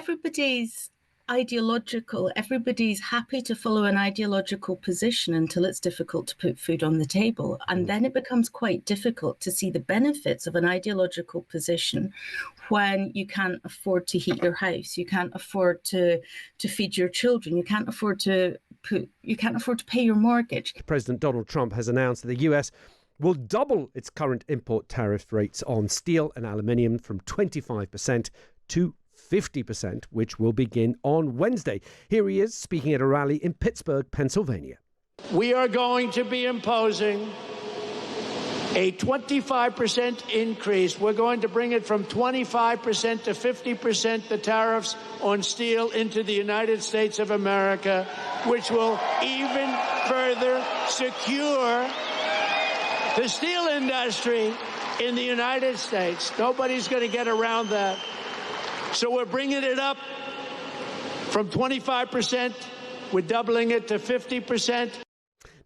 everybody's happy to follow an ideological position until it's difficult to put food on the table. And then it becomes quite difficult to see the benefits of an ideological position when you can't afford to heat your house, you can't afford to feed your children, you can't afford to pay your mortgage. President Donald Trump has announced that the US will double its current import tariff rates on steel and aluminium from 25% to 50%, which will begin on Wednesday. Here he is speaking at a rally in Pittsburgh, Pennsylvania. We are going to be imposing a 25% increase. We're going to bring it from 25% to 50%, the tariffs on steel into the United States of America, which will even further secure the steel industry in the United States. Nobody's going to get around that. So we're bringing it up from 25%. We're doubling it to 50%.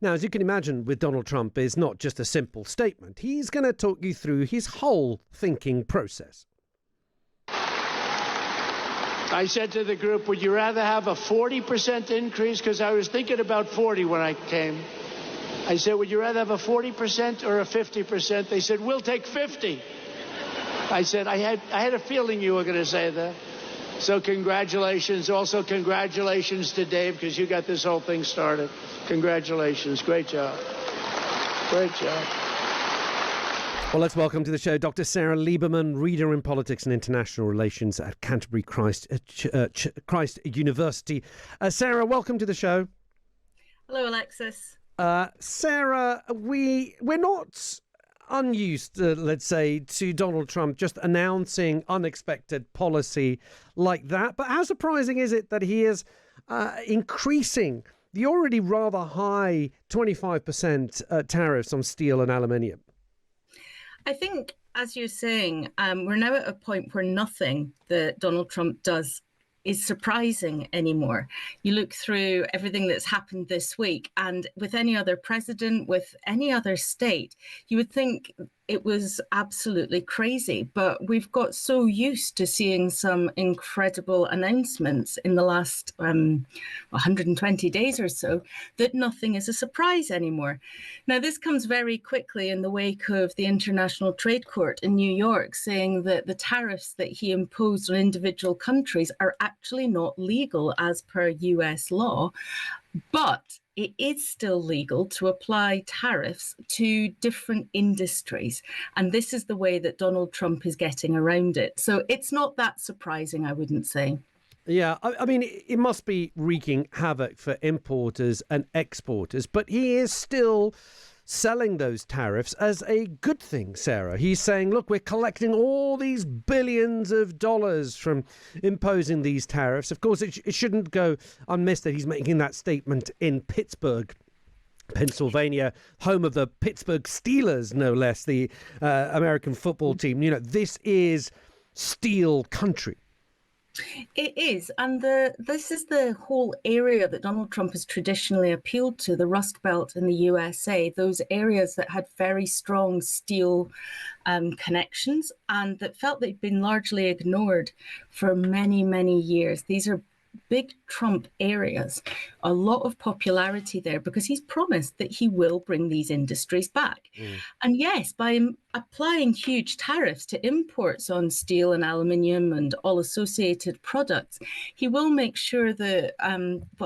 Now, as you can imagine, with Donald Trump, is not just a simple statement. He's going to talk you through his whole thinking process. I said to the group, would you rather have a 40% increase? Because I was thinking about 40 when I came. I said, would you rather have a 40% or a 50%? They said, we'll take 50. I said, I had a feeling you were going to say that. So congratulations. Also, congratulations to Dave, because you got this whole thing started. Congratulations. Great job. Great job. Well, let's welcome to the show Dr. Sarah Lieberman, reader in politics and international relations at Canterbury Christ University. Sarah, welcome to the show. Hello, Alexis. Sarah, we're not unused, let's say, to Donald Trump just announcing unexpected policy like that. But how surprising is it that he is increasing the already rather high 25% tariffs on steel and aluminium? I think, as you're saying, we're now at a point where nothing that Donald Trump does is surprising anymore. You look through everything that's happened this week, and with any other president, with any other state, you would think it was absolutely crazy. But we've got so used to seeing some incredible announcements in the last 120 days or so that nothing is a surprise anymore. Now, this comes very quickly in the wake of the International Trade Court in New York saying that the tariffs that he imposed on individual countries are actually not legal as per US law. But it is still legal to apply tariffs to different industries. And this is the way that Donald Trump is getting around it. So it's not that surprising, I wouldn't say. Yeah, I mean, it must be wreaking havoc for importers and exporters, but he is still selling those tariffs as a good thing, Sarah. He's saying, look, we're collecting all these billions of dollars from imposing these tariffs. Of course, it shouldn't go unmissed that he's making that statement in Pittsburgh, Pennsylvania, home of the Pittsburgh Steelers, no less, the American football team. You know, this is steel country. It is. And this is the whole area that Donald Trump has traditionally appealed to, the Rust Belt in the USA, those areas that had very strong steel connections and that felt they'd been largely ignored for many, many years. These are big Trump areas, a lot of popularity there because he's promised that he will bring these industries back. And yes, by applying huge tariffs to imports on steel and aluminium and all associated products, he will make sure that,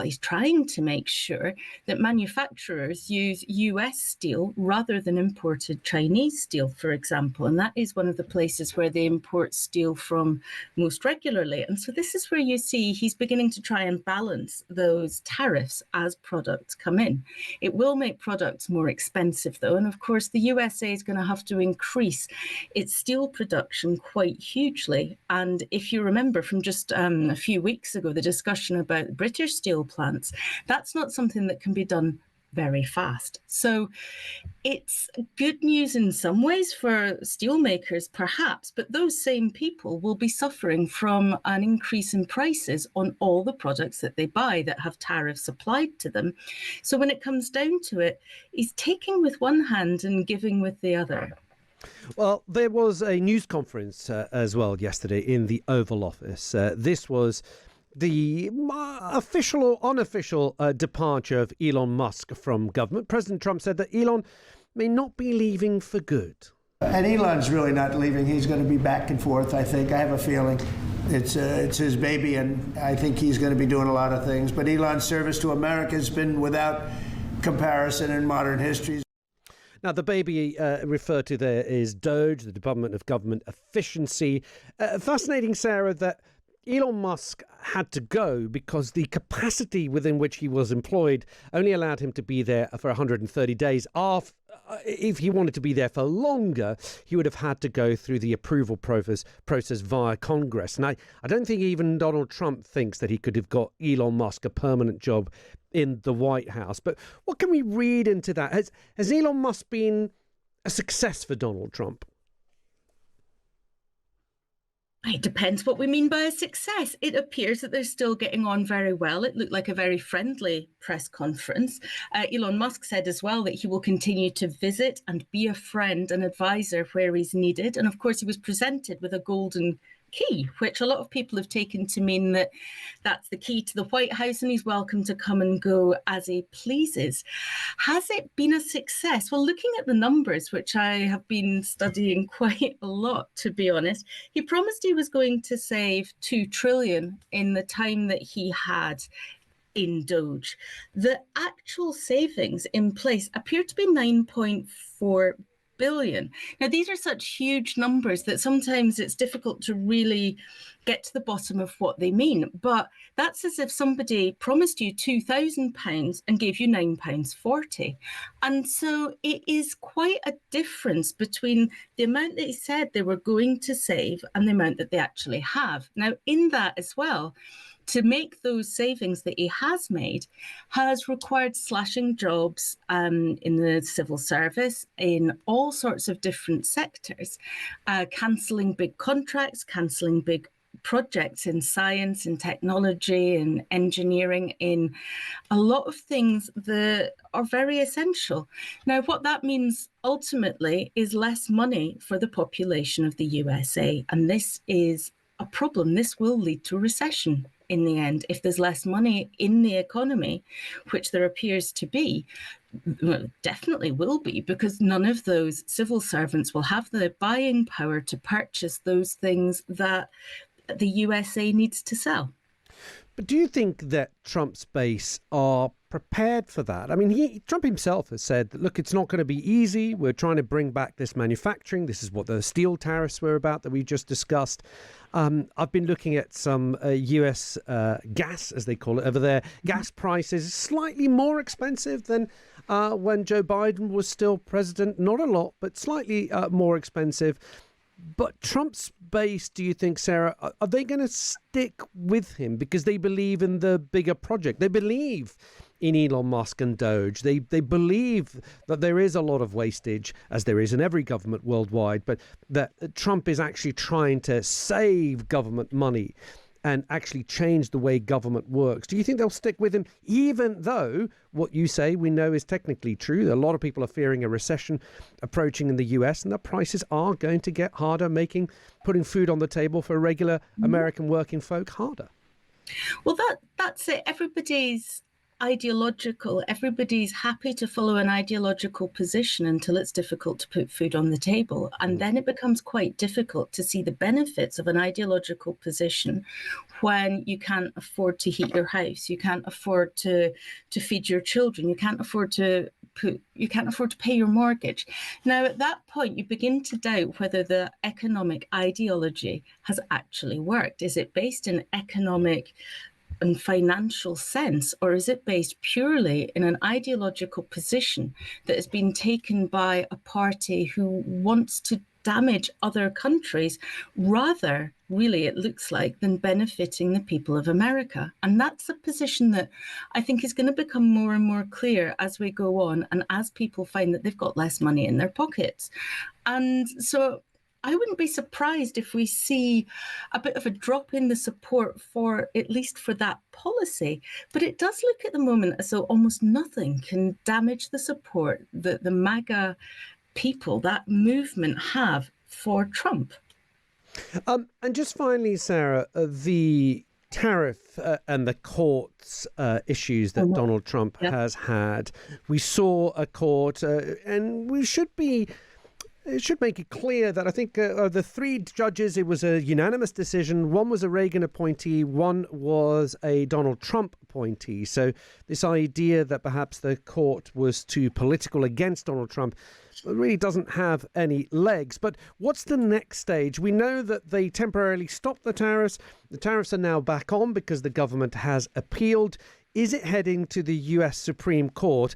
he's trying to make sure that manufacturers use US steel rather than imported Chinese steel, for example. And that is one of the places where they import steel from most regularly. And so this is where you see he's beginning to try and balance those tariffs as products come in. It will make products more expensive, though. And of course, the USA is going to have to increase its steel production quite hugely. And if you remember from just a few weeks ago, the discussion about British steel plants, that's not something that can be done very fast. So it's good news in some ways for steelmakers, perhaps, but those same people will be suffering from an increase in prices on all the products that they buy that have tariffs applied to them. So when it comes down to it, he's taking with one hand and giving with the other. Well, there was a news conference as well yesterday in the Oval Office. This was the official or unofficial departure of Elon Musk from government. President Trump said that Elon may not be leaving for good. And Elon's really not leaving. He's going to be back and forth, I think. I have a feeling it's his baby, and I think he's going to be doing a lot of things. But Elon's service to America has been without comparison in modern history. Now, the baby referred to there is DOGE, the Department of Government Efficiency. Fascinating, Sarah, that Elon Musk had to go because the capacity within which he was employed only allowed him to be there for 130 days. If he wanted to be there for longer, he would have had to go through the approval process via Congress. And I don't think even Donald Trump thinks that he could have got Elon Musk a permanent job in the White House. But what can we read into that? Has Elon Musk been a success for Donald Trump? It depends what we mean by a success. It appears that they're still getting on very well. It looked like a very friendly press conference. Elon Musk said as well that he will continue to visit and be a friend and advisor where he's needed. And of course, he was presented with a golden key, which a lot of people have taken to mean that that's the key to the White House and he's welcome to come and go as he pleases. Has it been a success? Well, looking at the numbers, which I have been studying quite a lot, to be honest, he promised he was going to save $2 trillion in the time that he had in DOGE. The actual savings in place appear to be 9.4 billion. Now, these are such huge numbers that sometimes it's difficult to really get to the bottom of what they mean. But that's as if somebody promised you £2,000 and gave you £9.40. And so it is quite a difference between the amount that he said they were going to save and the amount that they actually have. Now, in that as well, to make those savings that he has made has required slashing jobs in the civil service, in all sorts of different sectors, cancelling big contracts, cancelling big projects in science, in technology, in engineering, in a lot of things that are very essential. Now, what that means ultimately is less money for the population of the USA. And this is a problem. This will lead to recession in the end. If there's less money in the economy, which there appears to be, well, definitely will be, because none of those civil servants will have the buying power to purchase those things that the USA needs to sell. But do you think that Trump's base are prepared for that? I mean, Trump himself has said that, look, it's not going to be easy. We're trying to bring back this manufacturing. This is what the steel tariffs were about that we just discussed. I've been looking at some US gas, as they call it over there. Gas prices slightly more expensive than when Joe Biden was still president. Not a lot, but slightly more expensive. But Trump's base, do you think, Sarah, are they going to stick with him because they believe in the bigger project? They believe in Elon Musk and DOGE. They believe that there is a lot of wastage, as there is in every government worldwide, but that Trump is actually trying to save government money and actually change the way government works. Do you think they'll stick with him, even though what you say we know is technically true? A lot of people are fearing a recession approaching in the US, and the prices are going to get harder, making putting food on the table for regular American working folk harder. Well, that's it. Everybody's ideological. Everybody's happy to follow an ideological position until it's difficult to put food on the table. And then it becomes quite difficult to see the benefits of an ideological position when you can't afford to heat your house, you can't afford to feed your children, you can't afford to pay your mortgage. Now, at that point, you begin to doubt whether the economic ideology has actually worked. Is it based in economic and financial sense, or is it based purely in an ideological position that has been taken by a party who wants to damage other countries rather, really, it looks like, than benefiting the people of America? And that's a position that I think is going to become more and more clear as we go on and as people find that they've got less money in their pockets. And so I wouldn't be surprised if we see a bit of a drop in the support for, at least for that policy. But it does look at the moment as though almost nothing can damage the support that the MAGA people, that movement, have for Trump. And just finally, Sarah, the tariff and the courts issues that Donald Trump has had. We saw a court, and we should be. It should make it clear that I think the three judges, it was a unanimous decision. One was a Reagan appointee, one was a Donald Trump appointee. So this idea that perhaps the court was too political against Donald Trump really doesn't have any legs. But what's the next stage? We know that they temporarily stopped the tariffs. The tariffs are now back on because the government has appealed. Is it heading to the US Supreme Court?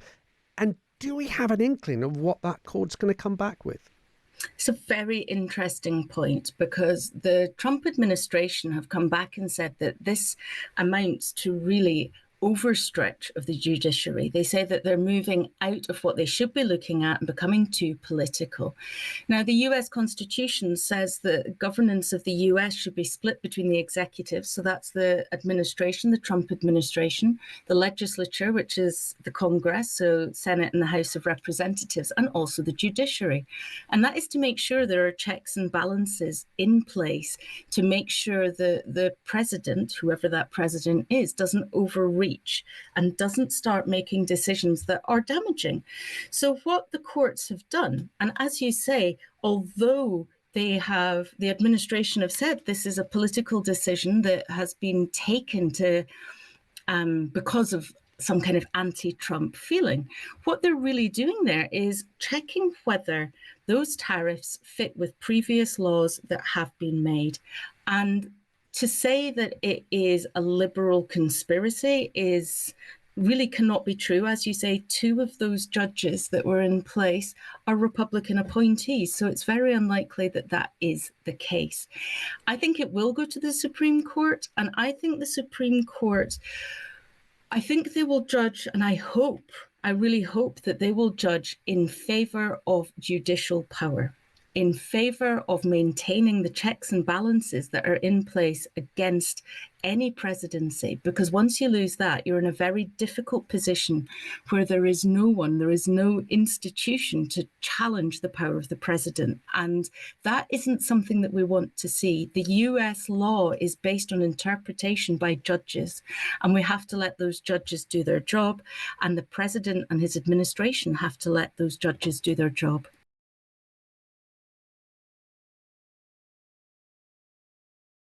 And do we have an inkling of what that court's going to come back with? It's a very interesting point, because the Trump administration have come back and said that this amounts to really overstretch of the judiciary. They say that they're moving out of what they should be looking at and becoming too political. Now, the US Constitution says that governance of the US should be split between the executive, so that's the administration, the Trump administration, the legislature, which is the Congress, so Senate and the House of Representatives, and also the judiciary. And that is to make sure there are checks and balances in place to make sure the president, whoever that president is, doesn't overreach and doesn't start making decisions that are damaging. So what the courts have done, and as you say, although the administration have said this is a political decision that has been taken to because of some kind of anti-Trump feeling, what they're really doing there is checking whether those tariffs fit with previous laws that have been made. And to say that it is a liberal conspiracy really cannot be true. As you say, two of those judges that were in place are Republican appointees, so it's very unlikely that that is the case. I think it will go to the Supreme Court, and I think the Supreme Court, I think they will judge, and I really hope that they will judge in favor of judicial power, in favor of maintaining the checks and balances that are in place against any presidency. Because once you lose that, you're in a very difficult position where there is no institution to challenge the power of the president. And that isn't something that we want to see. The US law is based on interpretation by judges, and we have to let those judges do their job, and the president and his administration have to let those judges do their job.